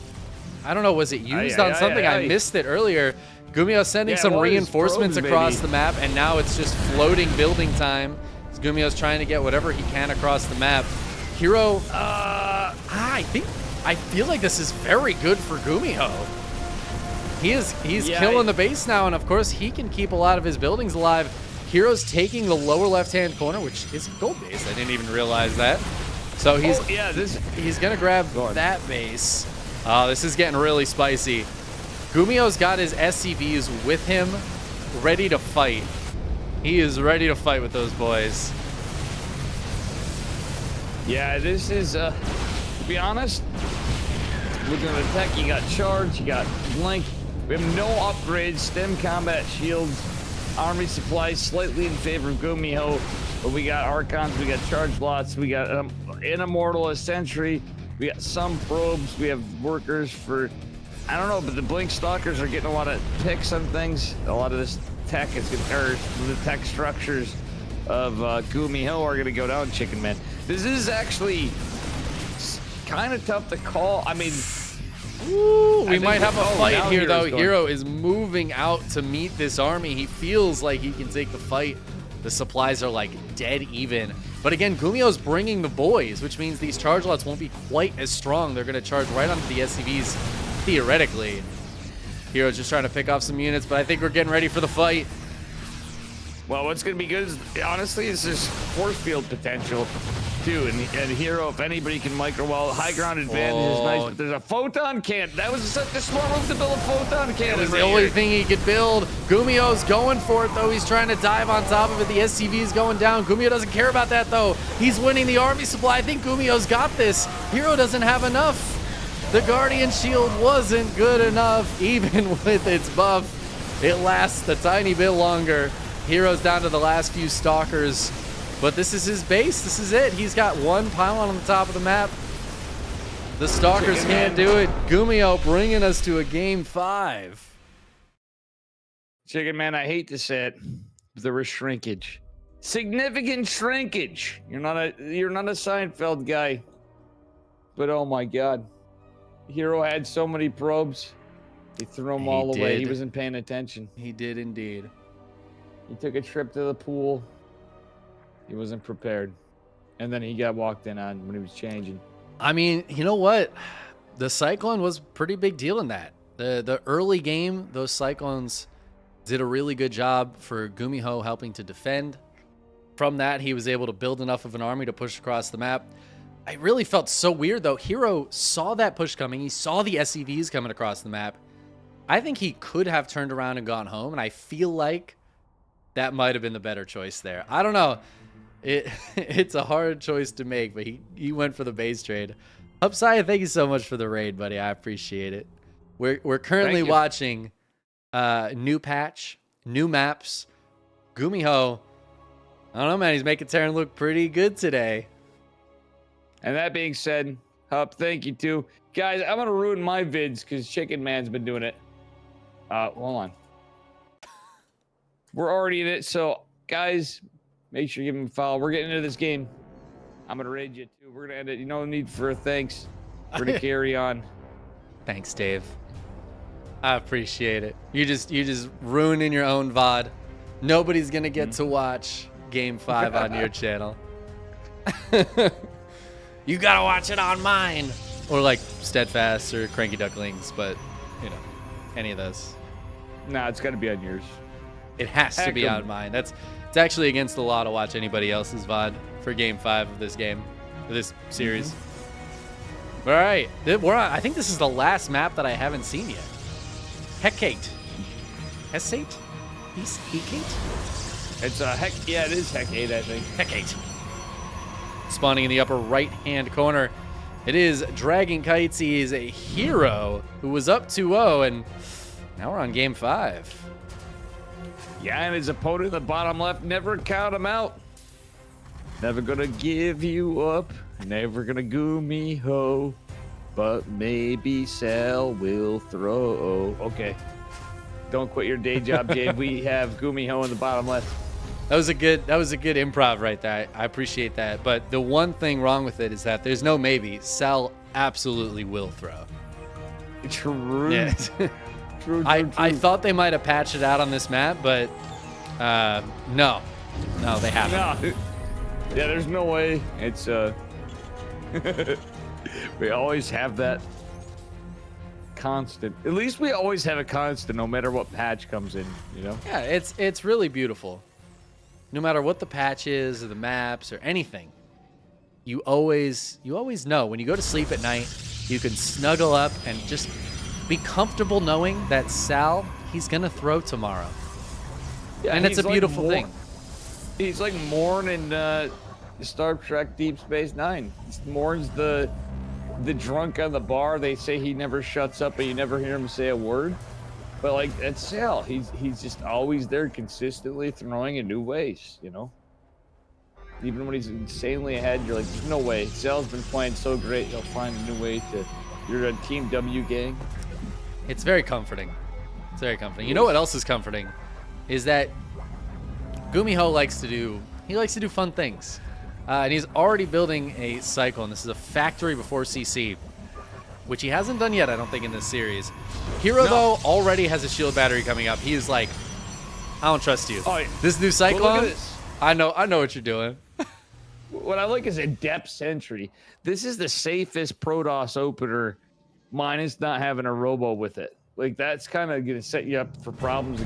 know. Was it used on something? I missed it earlier. Gumiho sending some reinforcements across the map, and now it's just floating building time. Gumiho's trying to get whatever he can across the map. Hero, I feel like this is very good for Gumiho. He's killing the base now, and of course he can keep a lot of his buildings alive. Hero's taking the lower left-hand corner, which is gold base. I didn't even realize that. So he's gonna grab that base. This is getting really spicy. Gumiho's got his SCVs with him, ready to fight. He is ready to fight with those boys. Yeah, this is, to be honest, looking at the tech, you got charge, you got blink. We have no upgrades, stem combat shields, army supplies slightly in favor of Gumiho, but we got Archons, we got charge lots, we got an Immortal, a Sentry, we got some probes, we have workers for, I don't know, but the blink stalkers are getting a lot of picks on things. A lot of this tech is or the tech structures of Gumiho are gonna go down, Chickenman. This is actually kind of tough to call. I mean, we might have a fight here, though. Hero is moving out to meet this army. He feels like he can take the fight. The supplies are like dead even. But again, Gumiho's bringing the boys, which means these charge lots won't be quite as strong. They're going to charge right onto the SCVs, theoretically. Hero's just trying to pick off some units, but I think we're getting ready for the fight. Well, what's going to be good is, honestly, is this force field potential, too. And Hero, if anybody can well, high ground advantage is nice, but there's a photon cannon. That was such a smart move to build a photon cannon. It was the only thing he could build. Gumiho's going for it, though. He's trying to dive on top of it. The SCV's going down. Gumiho doesn't care about that, though. He's winning the army supply. I think Gumiho's got this. Hero doesn't have enough. The Guardian Shield wasn't good enough, even with its buff. It lasts a tiny bit longer. Hero's down to the last few stalkers, but this is his base. This is it. He's got one pylon on the top of the map. The stalkers can't do it. Gumiho bringing us to a game 5. Chickenman, I hate to say it, but there was shrinkage, significant shrinkage. You're not a Seinfeld guy, but oh my God, Hero had so many probes. He threw them all away. He wasn't paying attention. He did indeed. He took a trip to the pool. He wasn't prepared. And then he got walked in on when he was changing. I mean, you know what? The Cyclone was a pretty big deal in that. The early game, those Cyclones did a really good job for Gumiho helping to defend. From that, he was able to build enough of an army to push across the map. I really felt so weird, though. Hero saw that push coming. He saw the SCVs coming across the map. I think he could have turned around and gone home, and I feel like that might have been the better choice there. I don't know. It's a hard choice to make, but he went for the base trade. Upside, thank you so much for the raid, buddy. I appreciate it. We're currently watching new patch, new maps. Gumiho, I don't know, man. He's making Terran look pretty good today. And that being said, Hup, thank you too. Guys, I'm going to ruin my vids because Chickenman's been doing it. Hold on. We're already in it, so guys, make sure you give him a follow. We're getting into this game. I'm going to raid you too. We're going to end it. You no need for a thanks. We're going to carry on. Thanks, Dave. I appreciate it. You just ruining your own VOD. Nobody's gonna get to watch Game 5 on your channel. You gotta watch it on mine. Or like Steadfast or Cranky Ducklings, but you know, any of those. Nah, it's gotta be on yours. It has to be on mine. It's actually against the law to watch anybody else's VOD for Game 5 of this game, of this series. All right, we're on, I think this is the last map that I haven't seen yet. Hecate. Hesate? Hecate? It's yeah, it is Hecate, I think. Hecate. Spawning in the upper right-hand corner, it is Dragon Kites. He is a hero who was up 2-0, and now we're on Game 5. Yeah, and his opponent in the bottom left, never count him out. Never gonna give you up, never gonna Gumiho, but maybe Cell will throw. Okay, don't quit your day job, Jade. We have Gumiho in the bottom left. That was a good improv right there. I appreciate that. But the one thing wrong with it is that there's no maybe. Cell absolutely will throw. True. Yeah. True. I thought they might have patched it out on this map, but no, they haven't. No. Yeah, there's no way. It's we always have that constant. At least we always have a constant, no matter what patch comes in. You know. Yeah, it's really beautiful. No matter what the patch is or the maps or anything, you always know when you go to sleep at night, you can snuggle up and just be comfortable knowing that Sal, he's gonna throw tomorrow. Yeah, and it's a beautiful thing. He's like Morn in Star Trek Deep Space Nine. Morn's the drunk on the bar. They say he never shuts up, and you never hear him say a word. But like that's Sal. He's just always there, consistently throwing in new ways. You know. Even when he's insanely ahead, you're like, there's no way. Sal's been playing so great, he'll find a new way to. You're a Team W gang. It's very comforting. It's very comforting. You know what else is comforting? Is that Gumiho likes to do fun things. And he's already building a Cyclone. This is a factory before CC, which he hasn't done yet, I don't think, in this series. Hero, though, already has a shield battery coming up. He is like, I don't trust you. Oh, yeah. This new Cyclone, well, look at this. I know what you're doing. What I like is a depth sentry. This is the safest Protoss opener, minus not having a robo with it. Like, that's kind of going to set you up for problems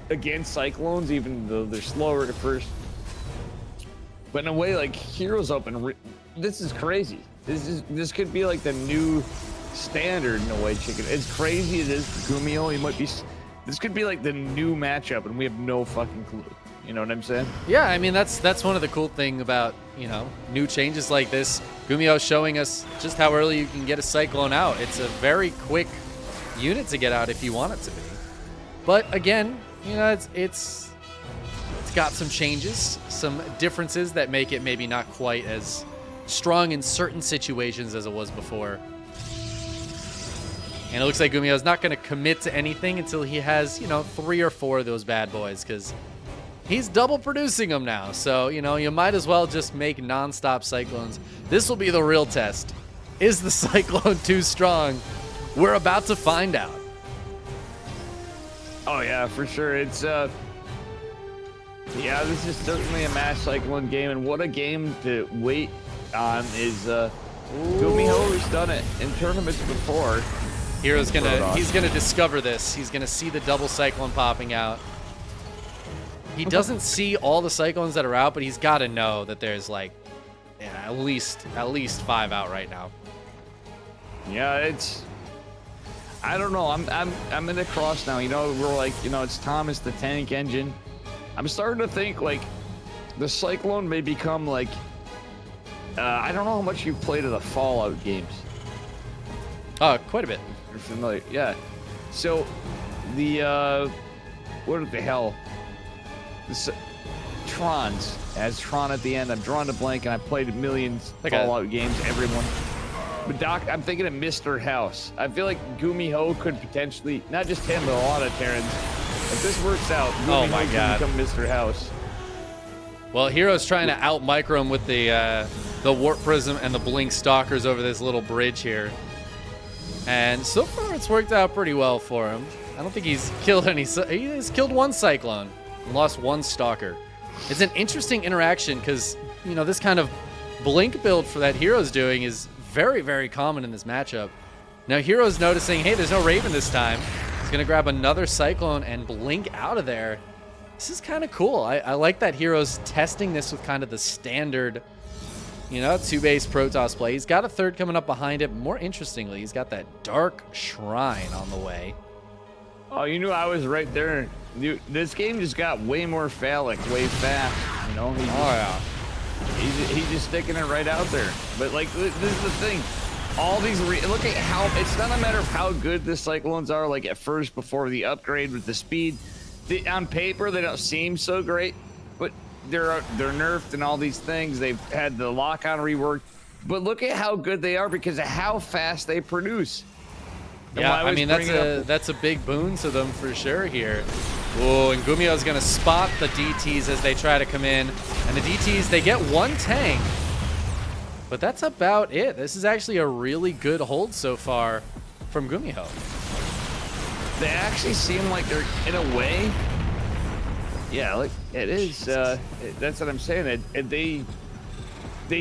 against Cyclones, even though they're slower at first. But in a way, like, Heroes Open, this is crazy. This could be like the new standard in a way, Chicken. As crazy as it is for Gumiho, this could be like the new matchup, and we have no fucking clue. You know what I'm saying? Yeah, I mean, that's one of the cool thing about, you know, new changes like this. Gumiho showing us just how early you can get a Cyclone out. It's a very quick unit to get out if you want it to be. But again, you know, it's got some changes, some differences that make it maybe not quite as strong in certain situations as it was before. And it looks like Gumiho's not going to commit to anything until he has, you know, 3 or 4 of those bad boys, because he's double producing them now. So, you know, you might as well just make non-stop Cyclones. This will be the real test. Is the Cyclone too strong? We're about to find out. Oh, yeah, for sure. It's, yeah, this is certainly a Mass Cyclone game, and what a game to wait on is, Gumiho has done it in tournaments before. He's gonna discover this. He's gonna see the double Cyclone popping out. He doesn't see all the Cyclones that are out, but he's got to know that there's like, yeah, at least 5 out right now. Yeah, it's. I don't know. I'm in the cross now. You know, we're like, you know, it's Thomas the Tank Engine. I'm starting to think like the Cyclone may become like. I don't know how much you've played of the Fallout games. Quite a bit. You're familiar, yeah. So, the what the hell? Trons has Tron at the end. I'm drawing a blank, and I played millions Fallout games. Everyone, but Doc, I'm thinking of Mr. House. I feel like Gumiho could potentially, not just him, but a lot of Terrans. If this works out, Gumiho could become Mr. House. Well, Hero's trying to out micro him with the Warp Prism and the Blink Stalkers over this little bridge here. And so far, it's worked out pretty well for him. I don't think he's killed any. He has killed one Cyclone and lost one Stalker. It's an interesting interaction because, you know, this kind of blink build for that Hero's doing is very, very common in this matchup. Now, Hero's noticing, hey, there's no Raven this time. He's going to grab another Cyclone and blink out of there. This is kind of cool. I like that Hero's testing this with kind of the standard, you know, 2-base Protoss play. He's got a third coming up behind it. More interestingly, he's got that Dark Shrine on the way. Oh, you knew I was right there. This game just got way more phallic, way fast. You know? He's just sticking it right out there. But, like, this is the thing. All these, look at how, it's not a matter of how good the Cyclones are, like, at first before the upgrade with the speed. On paper, they don't seem so great, but they're nerfed and all these things. They've had the lock-on rework. But look at how good they are because of how fast they produce. Yeah, I mean, that's a big boon to them for sure here. Whoa, and Gumiho's going to spot the DTs as they try to come in. And the DTs, they get one tank. But that's about it. This is actually a really good hold so far from Gumiho. They actually seem like they're, in a way, yeah, like it is. That's what I'm saying. They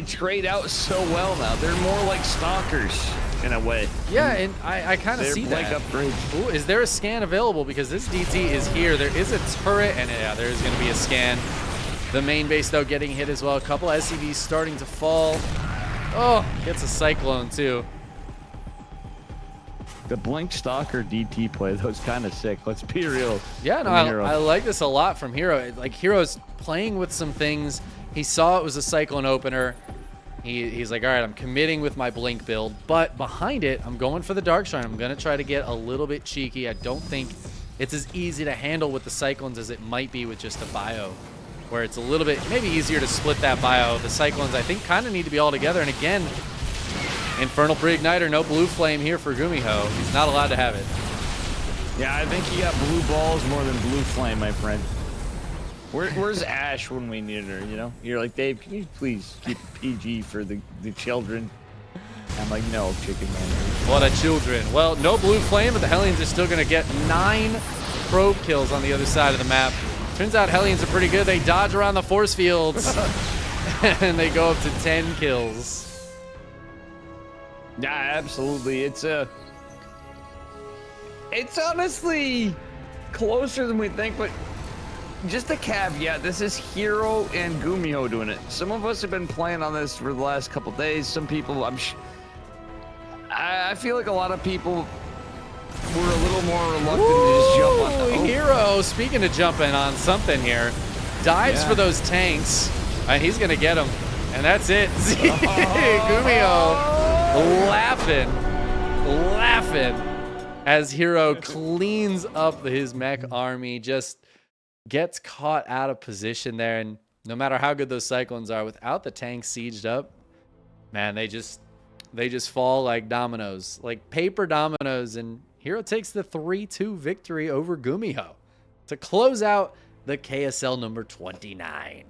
trade out so well now. They're more like stalkers in a way. Yeah, and I kind of see that. Ooh, is there a scan available? Because this DT is here. There is a turret, and yeah, there is going to be a scan. The main base, though, getting hit as well. A couple SCVs starting to fall. Oh, gets a Cyclone, too. The Blink Stalker DT play, that was kind of sick. Let's be real. Yeah, no, I like this a lot from Hero. Like, Hero's playing with some things. He saw it was a Cyclone opener. He's like, all right, I'm committing with my Blink build. But behind it, I'm going for the Dark Shrine. I'm going to try to get a little bit cheeky. I don't think it's as easy to handle with the Cyclones as it might be with just a bio, where it's a little bit maybe easier to split that bio. The Cyclones, I think, kind of need to be all together. And again, Infernal Pre-Igniter, no Blue Flame here for Gumiho. He's not allowed to have it. Yeah, I think he got blue balls more than blue flame, my friend. Where's Ash when we needed her, you know? You're like, Dave, can you please keep it PG for the children? I'm like, no, Chickenman. What a children. Well, no Blue Flame, but the Hellions are still going to get 9 probe kills on the other side of the map. Turns out Hellions are pretty good. They dodge around the force fields, and they go up to 10 kills. Yeah, absolutely. It's honestly closer than we think, but just a caveat, this is Hero and Gumiho doing it. Some of us have been playing on this for the last couple days. Some people, I feel like a lot of people were a little more reluctant to just jump on the Hero, speaking of jumping on something here, dives for those tanks, and he's going to get them. And that's it. Gumiho laughing as Hero cleans up his mech army, just gets caught out of position there. And no matter how good those Cyclones are, without the tanks sieged up, man, they just fall like dominoes, like paper dominoes. And Hero takes the 3-2 victory over Gumiho to close out the KSL number 29.